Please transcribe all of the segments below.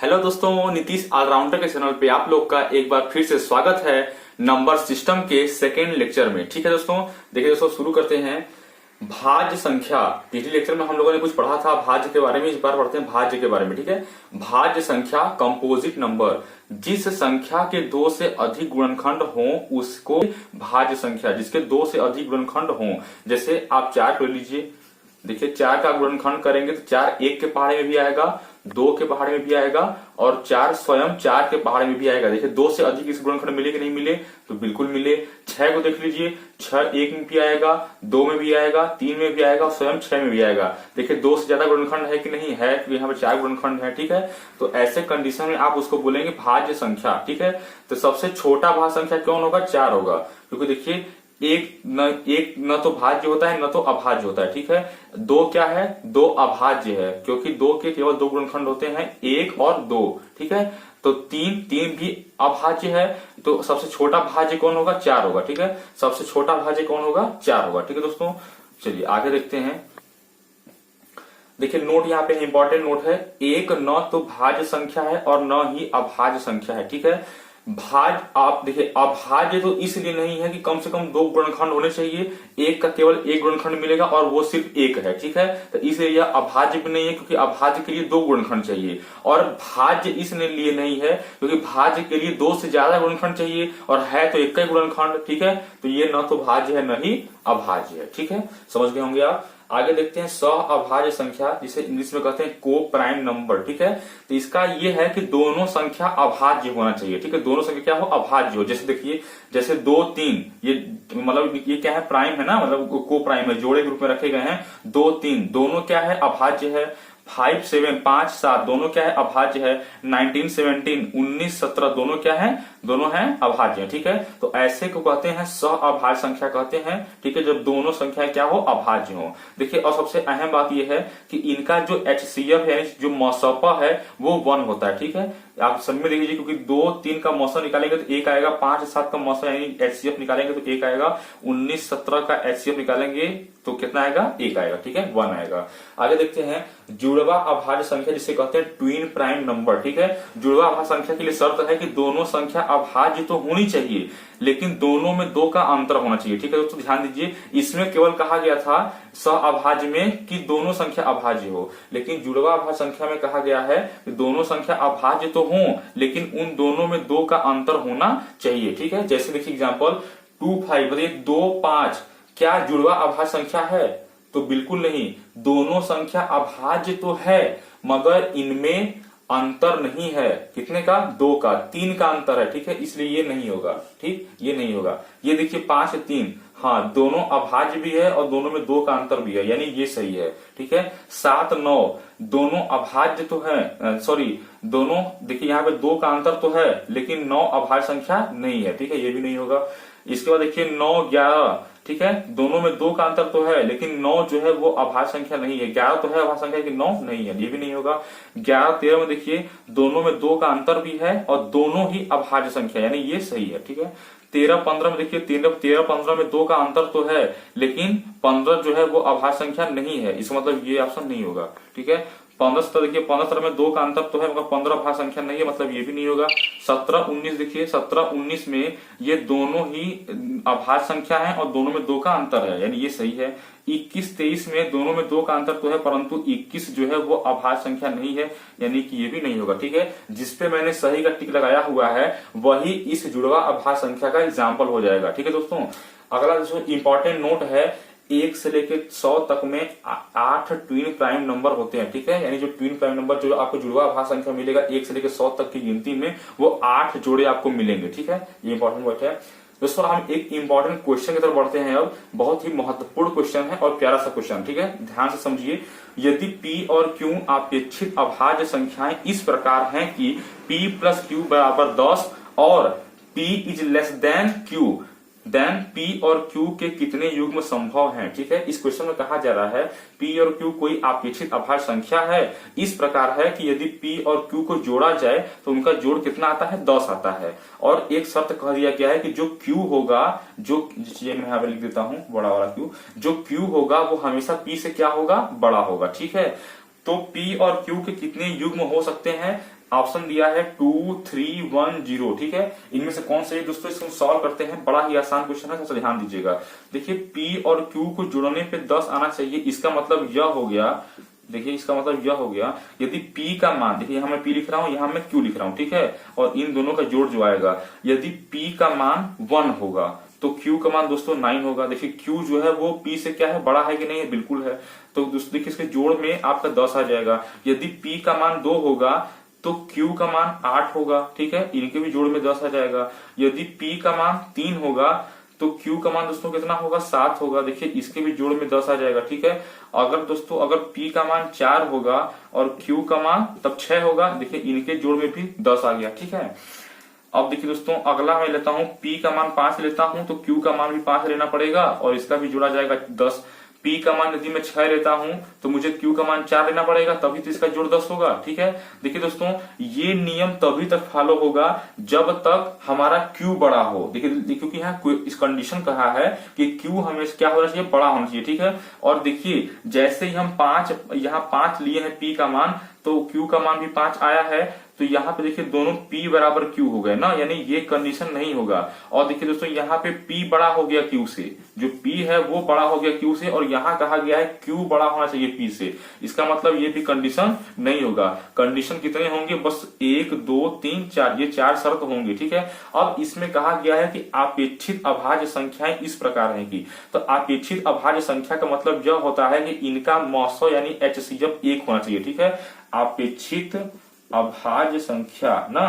Hello दोस्तों, Nitish allrounder के channel पे आप लोग का एक बार फिर से स्वागत है नंबर सिस्टम के सेकेंड लेक्चर में। ठीक है दोस्तों, देखिए दोस्तों शुरू करते हैं। भाज्य संख्या, पिछले लेक्चर में हम लोगों ने कुछ पढ़ा था भाज्य के बारे में, इस बार पढ़ते हैं भाज्य के बारे में। ठीक है, भाज्य संख्या कंपोजिट नंबर, जिस संख्या के दो से अधिक गुणनखंड हो उसको भाज्य संख्या, जिसके दो से अधिक गुणनखंड हो। जैसे आप 4 ले लीजिए, देखिए 4 का गुणनखंड करेंगे तो 4 1 के पहाड़े में भी आएगा, 2 के पहाड़े में भी आएगा और 4 स्वयं 4 के पहाड़े में भी आएगा। देखिए 2 से अधिक इस गुणनखंड मिले कि नहीं मिले, तो बिल्कुल मिले। 6 को देख लीजिए, 6 1 में भी आएगा, 2 में भी आएगा, 3 में भी आएगा, स्वयं 6 में भी आएगा। देखिए 2 से ज्यादा गुणनखंड है कि नहीं है, तो यहाँ पर 4 गुणनखंड है। ठीक है, तो ऐसे कंडीशन में आप उसको बोलेंगे भाज्य संख्या। ठीक है, तो सबसे छोटा भाज्य संख्या कौन होगा? 4 होगा, क्योंकि देखिए एक न तो भाज्य होता है न तो अभाज्य होता है। ठीक है, 2 क्या है? 2 अभाज्य है, क्योंकि 2 के केवल 2 गुणनखंड होते हैं, 1 और 2। ठीक है, तो 3 भी अभाज्य है, तो सबसे छोटा भाज्य कौन होगा? 4 होगा। ठीक है, सबसे छोटा भाज्य कौन होगा? 4 होगा। ठीक है दोस्तों, चलिए आगे देखते हैं। देखिए नोट, यहाँ पे इंपॉर्टेंट नोट है, एक न तो भाज्य संख्या है और न ही अभाज्य संख्या है। ठीक है, भाज्य आप देखिए, अभाज्य तो इसलिए नहीं है कि कम से कम 2 गुणनखंड होने चाहिए, एक का केवल 1 गुणनखंड मिलेगा और वो सिर्फ 1 है। ठीक है, तो इसलिए यह अभाज्य भी नहीं है, क्योंकि अभाज्य के लिए 2 गुणनखंड चाहिए। और भाज्य इसलिए नहीं है क्योंकि भाज्य के लिए 2 से ज्यादा गुणनखंड चाहिए और है तो 1 का ही गुणनखंड। ठीक है, तो ये न तो भाज्य है न ही अभाज्य है। ठीक है, समझ गए होंगे आप। आगे देखते हैं सह अभाज्य संख्या, जिसे इंग्लिश में कहते हैं को प्राइम नंबर। ठीक है, तो इसका ये है कि दोनों संख्या अभाज्य होना चाहिए। ठीक है, दोनों संख्या क्या हो? अभाज्य हो। जैसे देखिए, जैसे 2 3, ये मतलब ये क्या है? प्राइम है ना, मतलब को प्राइम है, जोड़े ग्रुप में रखे गए हैं। 2 3 दोनों क्या है? अभाज्य है। 5 7 5 7 दोनों क्या है? अभाज्य है। 19 17 19 17 दोनों क्या है? दोनों हैं अभाज्य। ठीक है, तो ऐसे को कहते हैं सह अभाज्य संख्या कहते हैं। ठीक है, जब दोनों संख्या क्या हो? अभाज्य हो। देखिए, और सबसे अहम बात यह है कि इनका जो HCF यानी जो मौसपा है वो 1 होता है। ठीक है, आप सब में देखिए, क्योंकि 2 3 का मौसम निकालेंगे तो 1 आएगा, 5 7 का मौसम यानी HCF निकालेंगे तो 1 आएगा, 19 17 का HCF निकालेंगे तो कितना आएगा? 1 आएगा। ठीक है, 1 आएगा। आगे देखते हैं जुड़वा अभाज्य संख्या, जिसे कहते हैं ट्विन प्राइम नंबर। ठीक है, जुड़वा अभाज्य संख्या के लिए शर्त है कि दोनों संख्या अभाज्य तो होनी चाहिए, लेकिन दोनों में 2 का अंतर होना चाहिए। ठीक है दोस्तों, ध्यान दीजिए, इसमें केवल कहा गया था सह अभाज्य में कि दोनों संख्या अभाज्य हो, लेकिन जुड़वा अभाज्य संख्या में कहा गया है कि दोनों संख्या अभाज्य तो हो, लेकिन उन दोनों में 2 का अंतर होना चाहिए। ठीक है, जैसे देखिए एग्जांपल 2 5, बताइए 2 5 क्या जुड़वा अभाज्य संख्या है? तो बिल्कुल नहीं। दोनों संख्या अभाज्य तो है, मगर इनमें अंतर नहीं है। कितने का? 2 का, 3 का अंतर है। ठीक है, इसलिए ये नहीं होगा। ठीक, ये नहीं होगा। ये देखिए 5 3, हाँ दोनों अभाज्य भी है और दोनों में 2 का अंतर भी है, यानी ये सही है। ठीक है, 7 9 दोनों अभाज्य तो है, सॉरी दोनों, देखिए यहाँ पे 2 का अंतर तो है, लेकिन 9 अभाज्य संख्या नहीं है। ठीक है, ये भी नहीं होगा। इसके बाद देखिए 9 11, ठीक है, दोनों में 2 का अंतर तो है, लेकिन 9 जो है वो अभाज्य संख्या नहीं है। 11 तो है अभाज्य संख्या, कि 9 नहीं है, ये भी नहीं होगा। 11 13 में देखिए दोनों में 2 का अंतर भी है और दोनों ही अभाज्य संख्या, यानी ये सही है। ठीक है, 13 15 में देखिए 13 15 में 2 का अंतर तो है, लेकिन 15 जो है वो अभाज्य संख्या नहीं है, इसका मतलब ये ऑप्शन नहीं होगा। ठीक है, 15 17 देखिए 15 17 में 2 का अंतर तो है, मगर 15 अभाज्य संख्या नहीं है, मतलब ये भी नहीं होगा। 17 19 देखिए 17 19 में ये दोनों ही अभाज्य संख्या है और दोनों में 2 का अंतर है, यानी ये सही है। 21 23 में दोनों में 2 का अंतर तो है, परंतु 21 जो है वो अभाज्य संख्या नहीं है, यानी कि ये भी नहीं होगा। ठीक है, जिसपे मैंने सही का टिक लगाया हुआ है वही इस जुड़वा अभाज्य संख्या का एग्जाम्पल हो जाएगा। ठीक है दोस्तों, अगला जो इंपॉर्टेंट नोट है, 1 से लेकर 100 तक में 8 ट्विन प्राइम नंबर होते हैं। ठीक है, यानी जो ट्विन प्राइम नंबर जो आपको जुड़वा अभाज्य संख्या मिलेगा 1 से लेकर 100 तक की गिनती में, वो 8 जोड़े आपको मिलेंगे। ठीक है, ये इंपॉर्टेंट बात है दोस्तों। हम एक इंपॉर्टेंट क्वेश्चन की तरफ बढ़ते हैं अब। बहुत ही महत्वपूर्ण क्वेश्चन है और प्यारा सा क्वेश्चन। ठीक है, ध्यान से समझिए। यदि P और Q अपेक्षित अभाज्य संख्याएं इस प्रकार हैं कि P + Q = 10 और P is less than Q, then P और Q के कितने युग्म संभव हैं? ठीक है, इस क्वेश्चन में कहा जा रहा है P और Q कोई अपेक्षित अभाज्य संख्या है, इस प्रकार है कि यदि P और Q को जोड़ा जाए तो उनका जोड़ कितना आता है? 10 आता है। और एक शर्त कह दिया गया है कि जो Q होगा, जो मैं यहाँ पे लिख देता हूं बड़ा वाला Q, जो Q होगा वो हमेशा P से क्या होगा? बड़ा होगा। ठीक है, तो P और Q के कितने युग्म हो सकते हैं? ऑप्शन दिया है 2 3 1 0। ठीक है, इनमें से कौन सा है दोस्तों? इसको सॉल्व करते हैं। बड़ा ही आसान क्वेश्चन है, थोड़ा ध्यान दीजिएगा। देखिए P और Q को जोड़ने पे 10 आना चाहिए। इसका मतलब यह हो गया, देखिए इसका मतलब यह हो गया, यदि P का मान, देखिए यहां मैं P लिख रहा हूं, यहां मैं Q लिख रहा हूं, ठीक है, और इन दोनों का जोड़ जो आएगा, यदि P का मान 1 होगा तो Q का मान दोस्तों 9 होगा। देखिए Q जो है वो P से क्या है, बड़ा है कि नहीं है? बिल्कुल है। तो दोस्तों देखिए इसके जोड़ में आपका 10 आ जाएगा। यदि P का मान 2 होगा तो Q का मान 8 होगा। ठीक है, इनके भी जोड़ में 10 आ जाएगा। यदि P का मान 3 होगा तो Q का मान दोस्तों कितना होगा? 7 होगा। देखिए इसके भी जोड़ में 10 आ जाएगा। ठीक है, अगर दोस्तों अगर P का मान 4 होगा और Q का मान तब 6 होगा। देखिए इनके जोड़ में भी 10 आ गया। ठीक है, अब देखिए दोस्तों अगला मैं लेता हूं, P का मान 5 लेता हूं तो Q का मान भी 5 लेना पड़ेगा और इसका भी जोड़ा जाएगा 10। P का मान यदि मैं 6 लेता हूं तो मुझे Q का मान 4 लेना पड़ेगा, तभी तो इसका जोड़ 10 होगा। ठीक है, देखिए दोस्तों ये नियम तभी तक फॉलो होगा जब तक हमारा Q बड़ा हो। देखिए क्योंकि यहाँ इस कंडीशन कहा है कि Q हमेशा क्या होना चाहिए? बड़ा होना चाहिए। ठीक है, और देखिए जैसे ही हम 5 यहाँ 5 लिए हैं P का मान, तो Q का मान भी 5 आया है, तो यहाँ पे देखिए दोनों P बराबर Q हो गए ना, यानी ये कंडीशन नहीं होगा। और देखिए दोस्तों यहाँ पे P बड़ा हो गया Q से, जो P है वो बड़ा हो गया Q से, और यहाँ कहा गया है Q बड़ा होना चाहिए P से। इसका मतलब ये भी कंडीशन नहीं होगा। कंडीशन कितने होंगे? बस 1 2 3 4, ये 4 शर्त होंगे। ठीक है, अब इसमें कहा गया है कि अपेक्षित अभाज्य संख्याएं इस प्रकार है की, तो अपेक्षित अभाज्य संख्या का मतलब यह होता है कि इनका मौसो यानी HCF 1 होना चाहिए। ठीक है, अपेक्षित अभाज्य संख्या ना,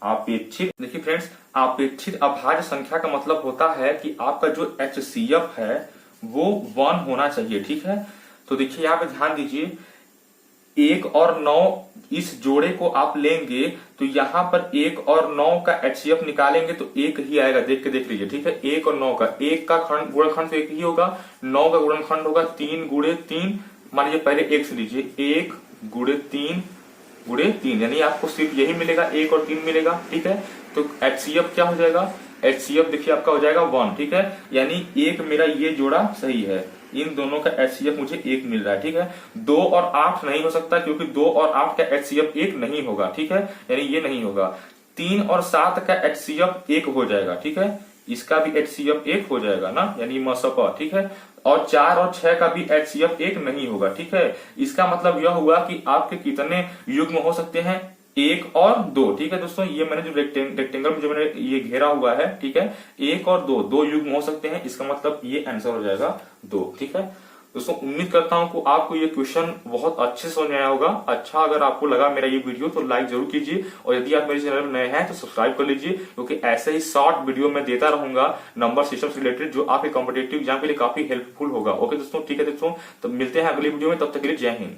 अपेक्षित, देखिए फ्रेंड्स अपेक्षित अभाज्य संख्या का मतलब होता है कि आपका जो HCF है वो 1 होना चाहिए। ठीक है, तो देखिए यहाँ पे ध्यान दीजिए, 1 और 9 इस जोड़े को आप लेंगे तो यहाँ पर 1 और 9 का HCF निकालेंगे तो 1 ही आएगा। देख लीजिए। ठीक है, 1 और 9 का, 1 का गुणनखंड तो 1 ही होगा, 9 का गुणनखंड होगा 3 गुणे 3। मान लीजिए पहले 1 से लीजिए, 1 गुणे 3 गुणे 3, यानी आपको सिर्फ यही मिलेगा, 1 और 3 मिलेगा। ठीक है, तो HCF क्या हो जाएगा? HCF देखिए आपका हो जाएगा 1। ठीक है, यानी एक मेरा ये जोड़ा सही है, इन दोनों का HCF मुझे 1 मिल रहा है। ठीक है, 2 और 8 नहीं हो सकता क्योंकि 2 और 8 का HCF 1 नहीं होगा। ठीक है, यानी ये नहीं होगा। 3 और 7 का HCF 1 हो जाएगा। ठीक है, इसका भी HCF 1 हो जाएगा ना, यानी मसपा। ठीक है, और 4 और 6 का भी HCF 1 नहीं होगा। ठीक है, इसका मतलब यह हुआ कि आपके कितने युग्म हो सकते हैं? 1 और 2। ठीक है दोस्तों, ये मैंने जो रेक्टेंगल में जो मैंने ये घेरा हुआ है, ठीक है, 1 और 2 युग्म हो सकते हैं। इसका मतलब ये आंसर हो जाएगा 2। ठीक है दोस्तों, उम्मीद करता हूं कि आपको ये क्वेश्चन बहुत अच्छे से समझ में आया होगा। अच्छा अगर आपको लगा मेरा ये वीडियो तो लाइक जरूर कीजिए, और यदि आप मेरे चैनल में नए हैं तो सब्सक्राइब कर लीजिए, क्योंकि ऐसे ही शॉर्ट वीडियो मैं देता रहूंगा नंबर सिस्टम से रिलेटेड, जो आपके कॉम्पिटेटिव एग्जाम के लिए काफी हेल्पफुल होगा। ओके दोस्तों, ठीक है दोस्तों, तो मिलते हैं अगली वीडियो में, तब तक के लिए जय हिंद।